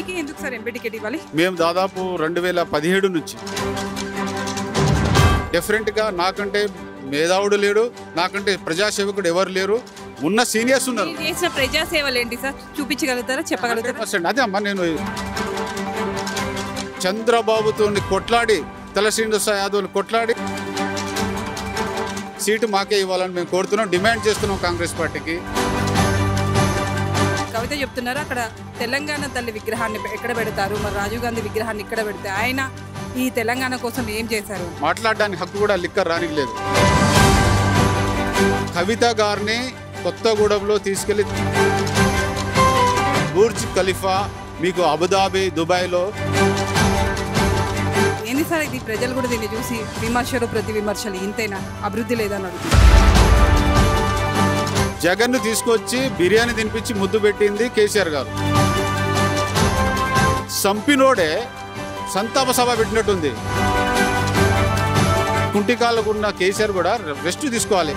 మీకే ఎందుకు sir MP ticket ఇవ్వాలి? మేము దాదాపు 2017 నుంచి డిఫరెంట్గా నాకంటే మేధావుడు లేడు, నాకంటే ప్రజాసేవకుడు ఎవరు లేరు, ఉన్న సీనియర్స్ ఉన్నారు. మీరు చేసిన ప్రజాసేవలు ఏంటి సార్? చూపించగలుగుతారా, చెప్పగలుగుతారా? 100%. అదే అమ్మా, నేను చంద్రబాబుతో కొట్లాడి శ్రీనివాస యాదవ్ని కొట్లాడి సీటు మాకే ఇవ్వాలని మేము కోరుతున్నాం, డిమాండ్ చేస్తున్నాం కాంగ్రెస్ పార్టీకి. కవిత చెప్తున్నారు అక్కడ తెలంగాణ తల్లి విగ్రహాన్ని ఎక్కడ పెడతారు, మరి రాజీవ్ గాంధీ విగ్రహాన్ని ఇక్కడ పెడితే ఆయన ఈ తెలంగాణ కోసం ఏం చేశారు? మాట్లాడడానికి హక్కు కూడా లిక్కర్ రానికి లేదు. కవిత గారిని కొత్తగూడెంలో తీసుకెళ్లి బుర్జ్ ఖలీఫా, మీకు అబుదాబి, దుబాయ్లో ఏంది సార్ ఇది? ప్రజలు కూడా దీన్ని చూసి విమర్శలు ప్రతి విమర్శలు, ఇంతేనా, అభివృద్ధి లేదని అడుగుతున్నారు. జగన్ను తీసుకొచ్చి బిర్యానీ తినిపించి ముద్దు పెట్టింది కేసీఆర్ గారు. సంపినోడే సంతాప సభ పెట్టినట్టుంది. కుంటికాలకు ఉన్న కేసీఆర్ కూడా రెస్ట్ తీసుకోవాలి.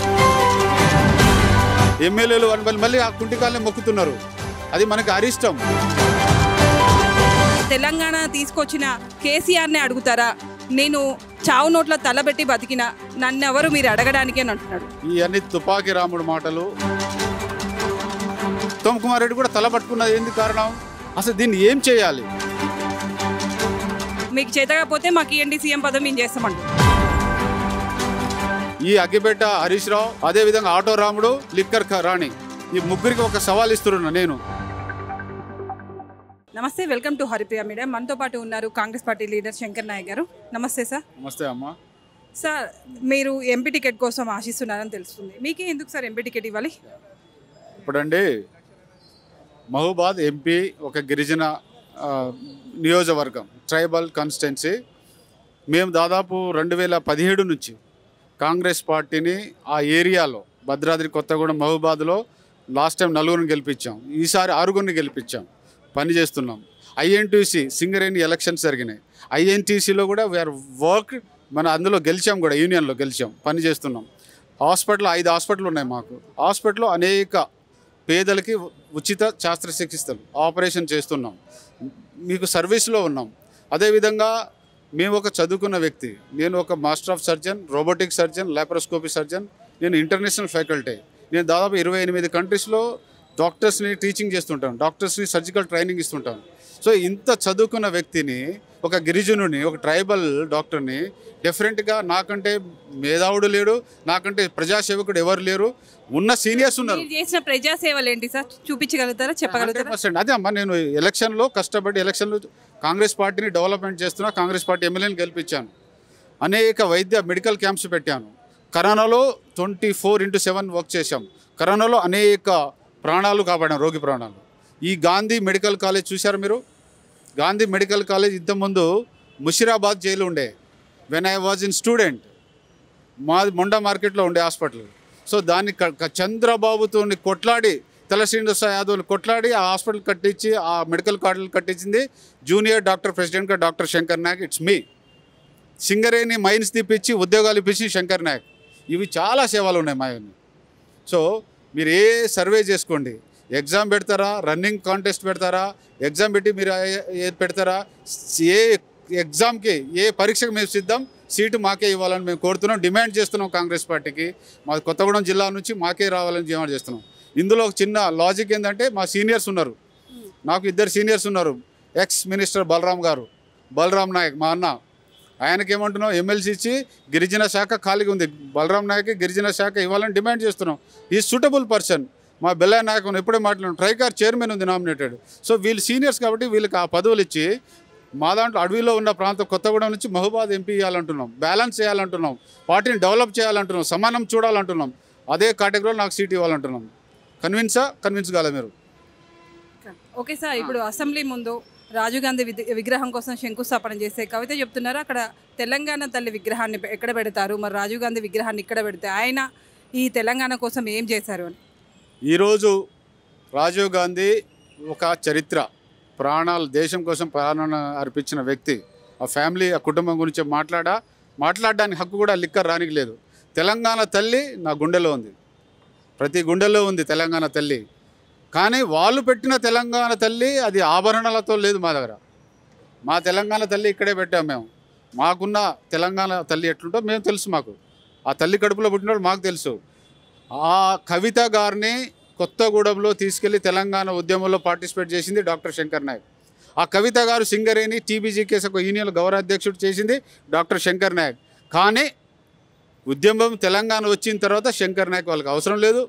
ఎమ్మెల్యేలు మళ్ళీ ఆ కుంటికాలనే మొక్కుతున్నారు, అది మనకి అరిష్టం. తెలంగాణ తీసుకొచ్చిన కేసీఆర్నే అడుగుతారా? నేను చావు నోట్ల తలబెట్టి బతికిన నన్ను ఎవరు మీరు అడగడానికి అని అంటున్నాడు. ఇవన్నీ తుపాకీ రాముడు మాటలు. ఉత్తమ్ కుమార్ రెడ్డి కూడా తల పట్టుకున్నది ఏంది కారణం? అసలు దీన్ని ఏం చేయాలి? మీకు చేతకపోతే మాకు ఇవ్వండి సీఎం పదవి, మేము చేస్తామంటారు. ఈ అగ్గిపెట్ట హరీష్ రావు, అదేవిధంగా ఆటో రాముడు, లిక్కర్ రాణి, ఈ ముగ్గురికి ఒక సవాల్ ఇస్తున్నా నేను. నమస్తే, వెల్కమ్ టు హరిప్రియ మీడియా. మనతో పాటు ఉన్నారు కాంగ్రెస్ పార్టీ లీడర్ శంకర్ నాయక్ గారు. నమస్తే సార్. నమస్తే అమ్మా. సార్, మీరు ఎంపీ టికెట్ కోసం ఆశిస్తున్నారని తెలుస్తుంది, మీకే ఎందుకు సార్ ఎంపీ టికెట్ ఇవ్వాలి? ఇప్పుడండి మహబూబాద్ ఎంపీ ఒక గిరిజన నియోజకవర్గం, ట్రైబల్ కాన్స్టిట్యున్సీ. మేము దాదాపు 2017 నుంచి కాంగ్రెస్ పార్టీని ఆ ఏరియాలో భద్రాద్రి, కొత్తగూడెం, మహబూబాద్లో లాస్ట్ టైం 4 గెలిపించాం, ఈసారి 6 గెలిపించాం, పనిచేస్తున్నాం. ఐఎన్టీసీ సింగరేణి ఎలక్షన్స్ జరిగినాయి, ఐఎన్టీసీలో కూడా వీఆర్ వర్క్, మన అందులో గెలిచాం కూడా, యూనియన్లో గెలిచాం, పనిచేస్తున్నాం. హాస్పిటల్ 5 హాస్పిటల్ ఉన్నాయి మాకు. హాస్పిటల్లో అనేక పేదలకి ఉచిత శస్త్రచికిత్సలు ఆపరేషన్ చేస్తున్నాం, మీకు సర్వీస్లో ఉన్నాం. అదేవిధంగా మేము ఒక చదువుకున్న వ్యక్తి, నేను ఒక master of surgeon, robotic surgeon, laparoscopy surgeon, నేను ఇంటర్నేషనల్ ఫ్యాకల్టీ. నేను దాదాపు 28 కంట్రీస్లో డాక్టర్స్ని టీచింగ్ చేస్తుంటాను, డాక్టర్స్ని సర్జికల్ ట్రైనింగ్ ఇస్తుంటాను. సో ఇంత చదువుకున్న వ్యక్తిని, ఒక గిరిజనుని, ఒక ట్రైబల్ డాక్టర్ని డిఫరెంట్గా, నాకంటే మేధావుడు లేడు, నాకంటే ప్రజాసేవకుడు ఎవరు లేరు, ఉన్న సీనియర్స్ ఉన్నారు. మీరు చేసిన ప్రజాసేవలు ఏంటి సార్? చూపించగలుగుతారా, చెప్పగలుగుతారా? 100%. అదే అమ్మా, నేను ఎలక్షన్లో కష్టపడి ఎలక్షన్లో కాంగ్రెస్ పార్టీని డెవలప్మెంట్ చేస్తున్నా, కాంగ్రెస్ పార్టీ ఎమ్మెల్యేని గెలిపించాను, అనేక వైద్య మెడికల్ క్యాంప్స్ పెట్టాను. కరోనాలో 24/7 వర్క్ చేశాం. కరోనాలో అనేక ప్రాణాలు కాపాడాం, రోగి ప్రాణాలు. ఈ గాంధీ మెడికల్ కాలేజ్ చూశారు మీరు? గాంధీ మెడికల్ కాలేజ్ ఇంతకుముందు ముషిరాబాద్ జైలు ఉండే, when I was in student, Monda మార్కెట్లో ఉండే హాస్పిటల్. సో దాన్ని చంద్రబాబుతో కొట్లాడి శ్రీనివాస యాదవ్ని కొట్లాడి ఆ హాస్పిటల్ కట్టించి, ఆ మెడికల్ కాలేజ్ కట్టించింది జూనియర్ డాక్టర్ ప్రెసిడెంట్గా doctor Shankar Naik, it's me. Singareni mines తీపిచ్చి ఉద్యోగాలు ఇప్పించి శంకర్ నాయక్. ఇవి చాలా సేవలు ఉన్నాయి మా. సో మీరు ఏ సర్వే చేసుకోండి, ఎగ్జామ్ పెడతారా, రన్నింగ్ కాంటెస్ట్ పెడతారా, ఎగ్జామ్ పెట్టి మీరు ఏది పెడతారా, ఏ ఎగ్జామ్కి, ఏ పరీక్షకు మేము సిద్ధం, సీటు మాకే ఇవ్వాలని మేము కోరుతున్నాం, డిమాండ్ చేస్తున్నాం కాంగ్రెస్ పార్టీకి. మా కొత్తగూడెం జిల్లా నుంచి మాకే రావాలని డిమాండ్ చేస్తున్నాం. ఇందులో ఒక చిన్న లాజిక్ ఏంటంటే, మా సీనియర్స్ ఉన్నారు, నాకు 2 సీనియర్స్ ఉన్నారు. ఎక్స్ మినిస్టర్ బలరాం నాయక్ మా అన్న, ఆయనకేమంటున్నాం, ఎమ్మెల్సీ ఇచ్చి గిరిజన శాఖ ఖాళీగా ఉంది, బలరాం నాయక్ గిరిజన శాఖ ఇవ్వాలని డిమాండ్ చేస్తున్నాం. ఈ సూటబుల్ పర్సన్. మా బెల్లయ్య నాయక్ ఎప్పుడే మాట్లాడినాం, ట్రైకార్ చైర్మన్ ఉంది నామినేటెడ్. సో వీళ్ళు సీనియర్స్ కాబట్టి వీళ్ళకి ఆ పదవులు ఇచ్చి, మా దాంట్లో అడవిలో ఉన్న ప్రాంతం కొత్తగూడెం నుంచి మహబూబాద్ ఎంపీ ఇవ్వాలంటున్నాం, బ్యాలెన్స్ చేయాలంటున్నాం, పార్టీని డెవలప్ చేయాలంటున్నాం, సమానం చూడాలంటున్నాం, అదే కేటగిరీలో నాకు సీట్ ఇవ్వాలంటున్నాం. కన్విన్స్ కాలేదు మీరు? ఓకే సార్, ఇప్పుడు అసెంబ్లీ ముందు రాజీవ్ గాంధీ విగ్రహం కోసం శంకుస్థాపన చేస్తే కవిత చెప్తున్నారు అక్కడ తెలంగాణ తల్లి విగ్రహాన్ని ఎక్కడ పెడతారు, మరి రాజీవ్ గాంధీ విగ్రహాన్ని ఇక్కడ పెడితే ఆయన ఈ తెలంగాణ కోసం ఏం చేశారు అని. ఈరోజు రాజీవ్ గాంధీ ఒక చరిత్ర, ప్రాణాలు దేశం కోసం ప్రాణాలను అర్పించిన వ్యక్తి. ఆ ఫ్యామిలీ, ఆ కుటుంబం గురించి మాట్లాడడానికి హక్కు కూడా లిక్కర్ రానికి లేదు. తెలంగాణ తల్లి నా గుండెలో ఉంది, ప్రతి గుండెలో ఉంది తెలంగాణ తల్లి. కానీ వాళ్ళు పెట్టిన తెలంగాణ తల్లి అది ఆభరణాలతో లేదు మా దగ్గర. మా తెలంగాణ తల్లి ఇక్కడే పెట్టాము మేము. మాకున్న తెలంగాణ తల్లి ఎట్లుంటో మేము తెలుసు. మాకు ఆ తల్లి కడుపులో పుట్టినప్పుడు మాకు తెలుసు. ఆ కవిత గారిని కొత్తగూడెంలో తీసుకెళ్లి తెలంగాణ ఉద్యమంలో పార్టిసిపేట్ చేసింది డాక్టర్ శంకర్ నాయక్. ఆ కవిత గారు సింగరేణి టీబీజీ కేసు ఒక యూనియన్ గౌరవాధ్యక్షుడు చేసింది డాక్టర్ శంకర్ నాయక్. కానీ ఉద్యమం తెలంగాణ వచ్చిన తర్వాత శంకర్ నాయక్ వాళ్ళకి అవసరం లేదు.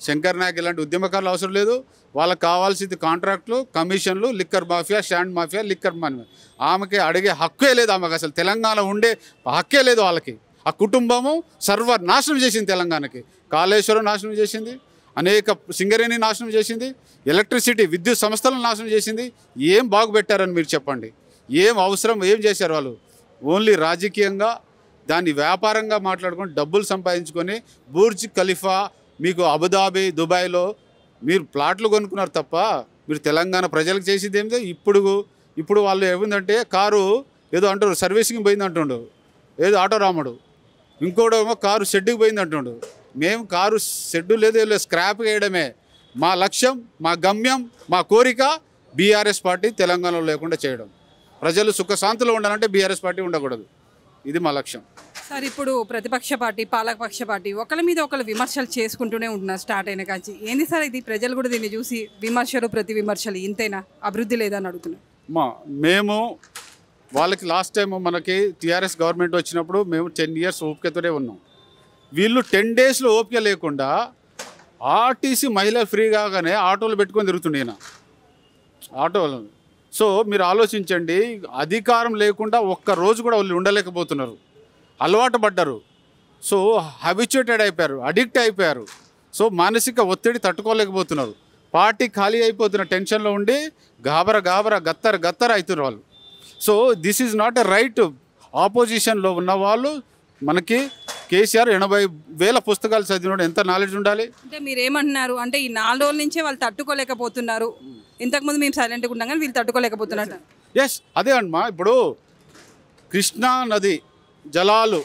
శంకర్ నాయక్ ఇలాంటి ఉద్యమకారులు అవసరం లేదు. వాళ్ళకి కావాల్సింది కాంట్రాక్టులు, కమిషన్లు, liquor mafia, sand mafia, liquor mafia. ఆమెకి అడిగే హక్కే లేదు. ఆమెకు అసలు తెలంగాణ ఉండే హక్కే లేదు వాళ్ళకి. ఆ కుటుంబము సర్వనాశనం చేసింది తెలంగాణకి. కాళేశ్వరం నాశనం చేసింది, అనేక సింగరేణి నాశనం చేసింది, ఎలక్ట్రిసిటీ విద్యుత్ సంస్థలను నాశనం చేసింది. ఏం బాగుపెట్టారని మీరు చెప్పండి? ఏం అవసరం ఏం చేశారు వాళ్ళు? ఓన్లీ రాజకీయంగా దాన్ని వ్యాపారంగా మాట్లాడుకొని డబ్బులు సంపాదించుకొని బుర్జ్ ఖలీఫా మీకు అబుదాబి దుబాయ్లో మీరు ప్లాట్లు కొనుక్కున్నారు తప్ప మీరు తెలంగాణ ప్రజలకు చేసింది ఏమిటో. ఇప్పుడు వాళ్ళు ఏముందంటే కారు ఏదో అంటారు సర్వీసింగ్ పోయింది అంటుండు, ఏదో ఆటో రాముడు. ఇంకోటేమో కారు షెడ్డుకి పోయింది అంటుండు. మేము కారు షెడ్డు లేదు స్క్రాప్ వేయడమే మా లక్ష్యం, మా గమ్యం, మా కోరిక. బీఆర్ఎస్ పార్టీ తెలంగాణలో లేకుండా చేయడం. ప్రజలు సుఖశాంతిలో ఉండాలంటే బీఆర్ఎస్ పార్టీ ఉండకూడదు. ఇది మా లక్ష్యం. సార్, ఇప్పుడు ప్రతిపక్ష పార్టీ పాలకపక్ష పార్టీ ఒకరి మీద ఒకరు విమర్శలు చేసుకుంటూనే ఉంటున్నారు స్టార్ట్ అయిన కాంచి. ఏంది సార్ ఇది? ప్రజలు కూడా దీన్ని చూసి విమర్శలు ప్రతి విమర్శలు ఇంతేనా, అభివృద్ధి లేదని అడుగుతున్నారు. మేము వాళ్ళకి లాస్ట్ టైం మనకి టీఆర్ఎస్ గవర్నమెంట్ వచ్చినప్పుడు మేము 10 years ఓపికతోనే ఉన్నాం. వీళ్ళు 10 daysలో ఓపిక లేకుండా ఆర్టీసీ మహిళలు ఫ్రీ కాగానే ఆటోలు పెట్టుకొని తిరుగుతుండే ఈయన ఆటోలు. సో మీరు ఆలోచించండి, అధికారం లేకుండా ఒక్క రోజు కూడా వాళ్ళు ఉండలేకపోతున్నారు. అలవాటు పడ్డారు. సో హ్యాబిచ్యుయేటెడ్ అయిపోయారు, అడిక్ట్ అయిపోయారు. సో మానసిక ఒత్తిడి తట్టుకోలేకపోతున్నారు. పార్టీ ఖాళీ అయిపోతున్న టెన్షన్లో ఉండి గాబర గత్తర అవుతున్నారు వాళ్ళు. So this is not a right. ఆపోజిషన్లో ఉన్న వాళ్ళు మనకి కేసీఆర్ 80,000 పుస్తకాలు చదివినోడు ఎంత నాలెడ్జ్ ఉండాలి? అంటే మీరు ఏమంటున్నారు అంటే ఈ 4 రోజుల నుంచే వాళ్ళు తట్టుకోలేకపోతున్నారు. ఇంతకుముందు మేము సైలెంట్గా ఉన్నాం కానీ వీళ్ళు తట్టుకోలేకపోతున్నారు. ఎస్, అదే అమ్మా. ఇప్పుడు కృష్ణా నది జలాలు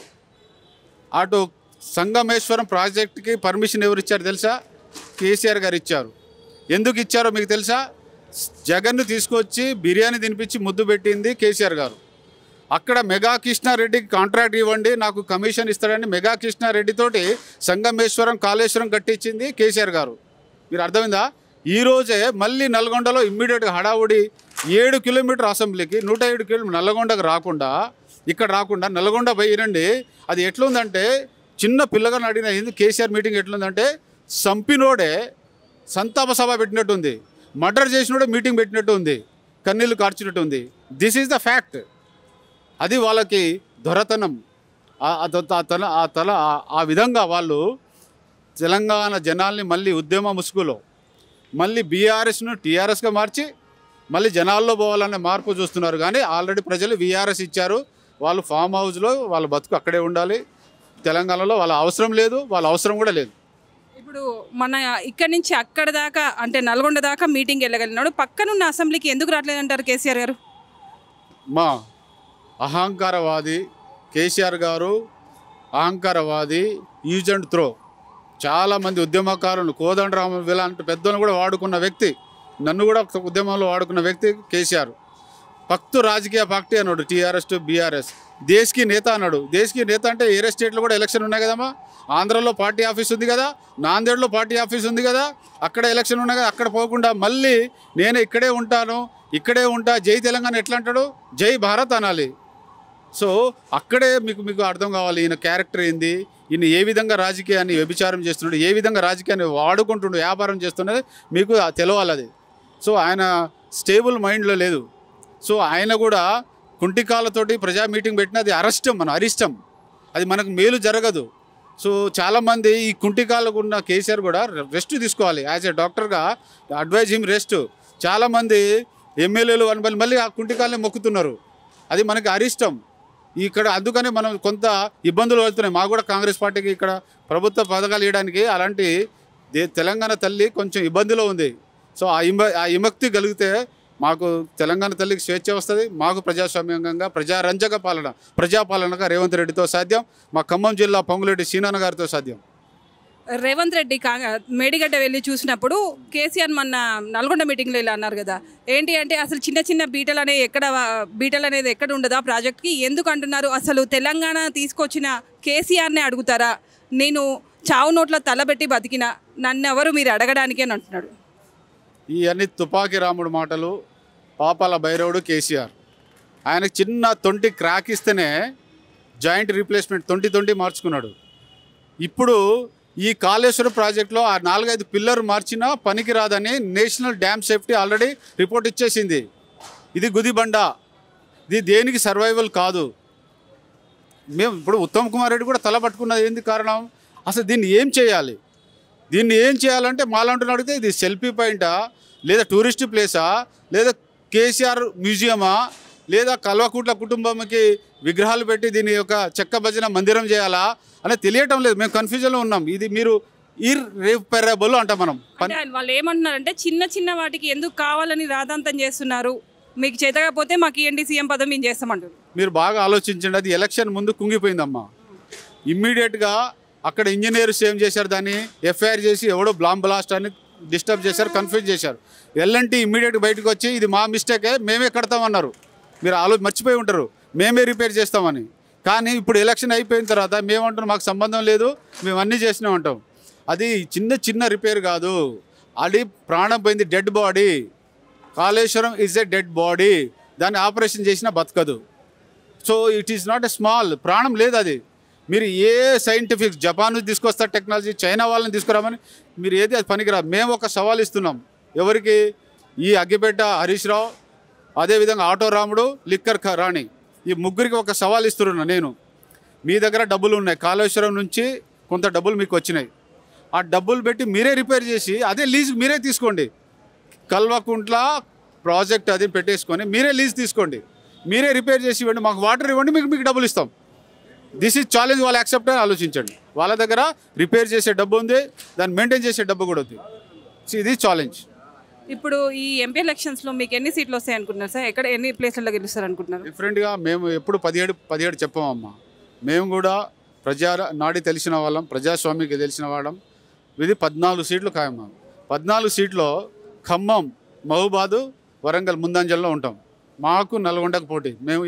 అటు సంగమేశ్వరం ప్రాజెక్టుకి పర్మిషన్ ఎవరు ఇచ్చారు తెలుసా? కేసీఆర్ గారు ఇచ్చారు. ఎందుకు ఇచ్చారో మీకు తెలుసా? జగన్ను తీసుకొచ్చి బిర్యానీ తినిపించి ముద్దు పెట్టింది కేసీఆర్ గారు. అక్కడ మెగా కృష్ణారెడ్డికి కాంట్రాక్ట్ ఇవ్వండి నాకు కమిషన్ ఇస్తాడని మెగా కృష్ణారెడ్డితోటి సంగమేశ్వరం కాళేశ్వరం కట్టించింది కేసీఆర్ గారు. మీరు అర్థమైందా? ఈరోజే మళ్ళీ నల్గొండలో ఇమ్మీడియట్గా హడావుడి 7 కిలోమీటర్ అసెంబ్లీకి 107 కిలోమీటర్ నల్గొండకు రాకుండా ఇక్కడ రాకుండా నల్గొండ పోయినండి. అది ఎట్లుందంటే చిన్న పిల్లగాని అడిగిన ఏంది కేసీఆర్ మీటింగ్ ఎట్లుందంటే సంపినోడే సంతాప సభ పెట్టినట్టుంది, మర్డర్ చేసినోడే మీటింగ్ పెట్టినట్టు ఉంది, కన్నీళ్ళు కార్చినట్టు ఉంది. This is the fact. అది వాళ్ళకి దొరతనం. ఆ విధంగా వాళ్ళు తెలంగాణ జనాల్ని మళ్ళీ ఉద్యమ ముసుగులో మళ్ళీ బీఆర్ఎస్ను టీఆర్ఎస్గా మార్చి మళ్ళీ జనాల్లో పోవాలనే మార్పు చూస్తున్నారు. కానీ ఆల్రెడీ ప్రజలు వీఆర్ఎస్ ఇచ్చారు. వాళ్ళు ఫామ్ హౌస్లో వాళ్ళ బతుకు అక్కడే ఉండాలి. తెలంగాణలో వాళ్ళ అవసరం లేదు, వాళ్ళ అవసరం కూడా లేదు. ఇప్పుడు మన ఇక్కడి నుంచి అక్కడ దాకా అంటే నల్గొండ దాకా మీటింగ్ వెళ్ళగలిగినాడు, పక్కనున్న అసెంబ్లీకి ఎందుకు రావట్లేదంటారు కేసీఆర్ గారు? మా అహంకారవాది కేసీఆర్ గారు, అహంకారవాది, యూజ్ అండ్ త్రో. చాలామంది ఉద్యమకారులు కోదండరామ ఇలాంటి పెద్దలను కూడా వాడుకున్న వ్యక్తి, నన్ను కూడా ఉద్యమంలో వాడుకున్న వ్యక్తి కేసీఆర్. పక్తు రాజకీయ పార్టీ అన్నాడు టీఆర్ఎస్ టు బీఆర్ఎస్. దేశ్కి నేత అన్నాడు. దేశ్కి నేత అంటే ఏరే స్టేట్లో కూడా ఎలక్షన్ ఉన్నాయి కదమ్మా. ఆంధ్రలో పార్టీ ఆఫీస్ ఉంది కదా, నాందేడ్లో పార్టీ ఆఫీస్ ఉంది కదా, అక్కడ ఎలక్షన్ ఉన్నాయి కదా. అక్కడ పోకుండా మళ్ళీ నేను ఇక్కడే ఉంటా జై తెలంగాణ ఎట్లా అంటాడు? జై భారత్ అనాలి. సో అక్కడే మీకు అర్థం కావాలి ఈయన క్యారెక్టర్ ఏంది, ఈయన ఏ విధంగా రాజకీయాన్ని వ్యభిచారం చేస్తున్నాడు, ఏ విధంగా రాజకీయాన్ని వాడుకుంటుండు, వ్యాపారం చేస్తున్నది మీకు తెలవాలి అది. సో ఆయన స్టేబుల్ మైండ్లో లేదు. సో ఆయన కూడా కుంటికాలతోటి ప్రజా మీటింగ్ పెట్టిన అది అరిష్టం, అది మనకు మేలు జరగదు. సో చాలామంది ఈ కుంటికాలకు ఉన్న కేసీఆర్ కూడా రెస్ట్ తీసుకోవాలి. యాజ్ ఏ డాక్టర్గా అడ్వైజ్ హిమ్ రెస్ట్. చాలామంది ఎమ్మెల్యేలు మళ్ళీ ఆ కుంటికాలని మొక్కుతున్నారు. అది మనకి అరిష్టం ఇక్కడ. అందుకనే మనం కొంత ఇబ్బందులు పడుతున్నాయి. మాకు కూడా కాంగ్రెస్ పార్టీకి ఇక్కడ ప్రభుత్వ పథకాలు ఇవ్వడానికి అలాంటి తెలంగాణ తల్లి కొంచెం ఇబ్బందిలో ఉంది. సో ఆ విముక్తి కలిగితే మాకు తెలంగాణ తల్లికి స్వేచ్ఛ వస్తుంది. మాకు ప్రజాస్వామ్యంగా ప్రజారంజక ప్రజాపాలనగా రేవంత్ రెడ్డితో సాధ్యం. మా ఖమ్మం జిల్లా పొంగులేటి సీనన్న గారితో సాధ్యం. రేవంత్ రెడ్డి మేడిగడ్డ వెళ్ళి చూసినప్పుడు కేసీఆర్ మొన్న నల్గొండ మీటింగ్లో ఇలా అన్నారు కదా, ఏంటి అంటే అసలు చిన్న చిన్న బీటలు అనేది ఎక్కడ ఉండదు ఆ ప్రాజెక్ట్కి, ఎందుకు అంటున్నారు, అసలు తెలంగాణ తీసుకొచ్చిన కేసీఆర్నే అడుగుతారా, నేను చావు నోట్ల తలబెట్టి బతికిన నన్ను ఎవరు మీరు అడగడానికి అని అంటున్నాడు. ఇవన్నీ తుపాకీ రాముడు మాటలు. పాపాల భైరవుడు కేసీఆర్. ఆయనకు చిన్న తొంటి క్రాక్ ఇస్తేనే జాయింట్ రీప్లేస్మెంట్ తొంటి మార్చుకున్నాడు. ఇప్పుడు ఈ కాళేశ్వరం ప్రాజెక్టులో ఆ 4-5 పిల్లర్ మార్చినా పనికి రాదని national dam safety already report ఇచ్చేసింది. ఇది గుదిబండ, ఇది దేనికి సర్వైవల్ కాదు. మేము ఇప్పుడు ఉత్తమ్ కుమార్ రెడ్డి కూడా తల పట్టుకున్నది ఏంది కారణం, అసలు దీన్ని ఏం చేయాలి, దీన్ని ఏం చేయాలంటే మాలాంటి అడిగితే ఇది సెల్ఫీ పాయింటా, లేదా టూరిస్ట్ ప్లేసా, లేదా కేసీఆర్ మ్యూజియమా, లేదా కల్వకుంట్ల కుటుంబంకి విగ్రహాలు పెట్టి దీని యొక్క చెక్క భజన మందిరం చేయాలా అనేది తెలియటం లేదు. మేము కన్ఫ్యూజన్లో ఉన్నాం. ఇది మీరు ఇర్రిపరబుల్ అంటాం మనం. వాళ్ళు ఏమంటున్నారంటే చిన్న వాటికి ఎందుకు కావాలని రాదాంతం చేస్తున్నారు, మీకు చేతకపోతే మాకు ఇవ్వండి సీఎం పదం మేము చేస్తామంటారు. మీరు బాగా ఆలోచించండి. అది ఎలక్షన్ ముందు కుంగిపోయిందమ్మా. ఇమ్మీడియట్గా అక్కడ ఇంజనీర్స్ ఏం చేశారు, దాన్ని ఎఫ్ఐఆర్ చేసి ఎవడో బ్లాస్ట్ అని డిస్టర్బ్ చేశారు, కన్ఫ్యూజ్ చేశారు. ఎల్ఎన్టీ ఇమ్మీడియట్గా బయటకు వచ్చి ఇది మా మిస్టేకే, మేమే కడతామన్నారు. మీరు మర్చిపోయి ఉంటారు, మేమే రిపేర్ చేస్తామని. కానీ ఇప్పుడు ఎలక్షన్ అయిపోయిన తర్వాత మేమంటాం మాకు సంబంధం లేదు, మేము అన్నీ చేసినామంటాం. అది చిన్న రిపేర్ కాదు, అది ప్రాణం పోయింది, dead body. Kaleshwaram is a dead body, దాన్ని ఆపరేషన్ చేసినా బతకదు. So it is not a small, ప్రాణం లేదు అది. మీరు ఏ సైంటిఫిక్ జపాన్ నుంచి తీసుకొస్తారు టెక్నాలజీ, చైనా వాళ్ళని తీసుకురామని మీరు ఏది అది పనికిరాదు. మేము ఒక సవాల్ ఇస్తున్నాం ఎవరికి, ఈ అగ్గిపేట హరీష్ రావు, అదేవిధంగా ఆటో రాముడు, లిక్కర్ రాణి, ఈ ముగ్గురికి ఒక సవాల్ ఇస్తున్నా నేను. మీ దగ్గర డబ్బులు ఉన్నాయి, కాళేశ్వరం నుంచి కొంత డబ్బులు మీకు వచ్చినాయి, ఆ డబ్బులు పెట్టి మీరే రిపేర్ చేసి అదే లీజ్ మీరే తీసుకోండి. కల్వకుంట్ల ప్రాజెక్ట్ అది పెట్టేసుకొని మీరే లీజ్ తీసుకోండి, మీరే రిపేర్ చేసి ఇవ్వండి, మాకు వాటర్ ఇవ్వండి, మీకు డబ్బులు ఇస్తాం. This is challenge. వాళ్ళు యాక్సెప్ట్ అని ఆలోచించండి. వాళ్ళ దగ్గర రిపేర్ చేసే డబ్బు ఉంది, దాన్ని మెయింటైన్ చేసే డబ్బు కూడా ఉంది. ఇది ఛాలెంజ్. ఇప్పుడు ఈ ఎంపీ ఎలక్షన్స్లో మీకు ఎన్ని సీట్లు వస్తాయి అనుకుంటున్నారు సార్, ఎక్కడ ఎన్ని ప్లేస్లలో గెలుస్తారు అనుకుంటున్నారు? డిఫరెంట్గా మేము ఎప్పుడు 17 చెప్పామమ్మా. మేము కూడా నాడి తెలిసిన వాళ్ళం, ప్రజాస్వామ్యకి తెలిసిన వాళ్ళం. ఇది 14 సీట్లు ఖాయమా. 14 సీట్లో ఖమ్మం, మహబూబాదు, వరంగల్ ముందంజల్లో ఉంటాం. మాకు నల్గొండకు పోటీ. మేము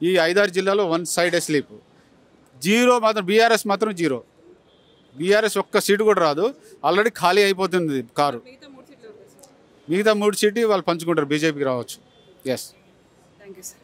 ఈ 5-6 జిల్లాలో వన్ సైడ్ స్లీప్. 0 మాత్రం బీఆర్ఎస్ మాత్రం 0. బీఆర్ఎస్ ఒక్క సీటు కూడా రాదు, ఆల్రెడీ ఖాళీ అయిపోతుంది కారు. మిగతా 3 సీట్లు వాళ్ళు పంచుకుంటారు, బీజేపీకి రావచ్చు. Yes, thank you sir.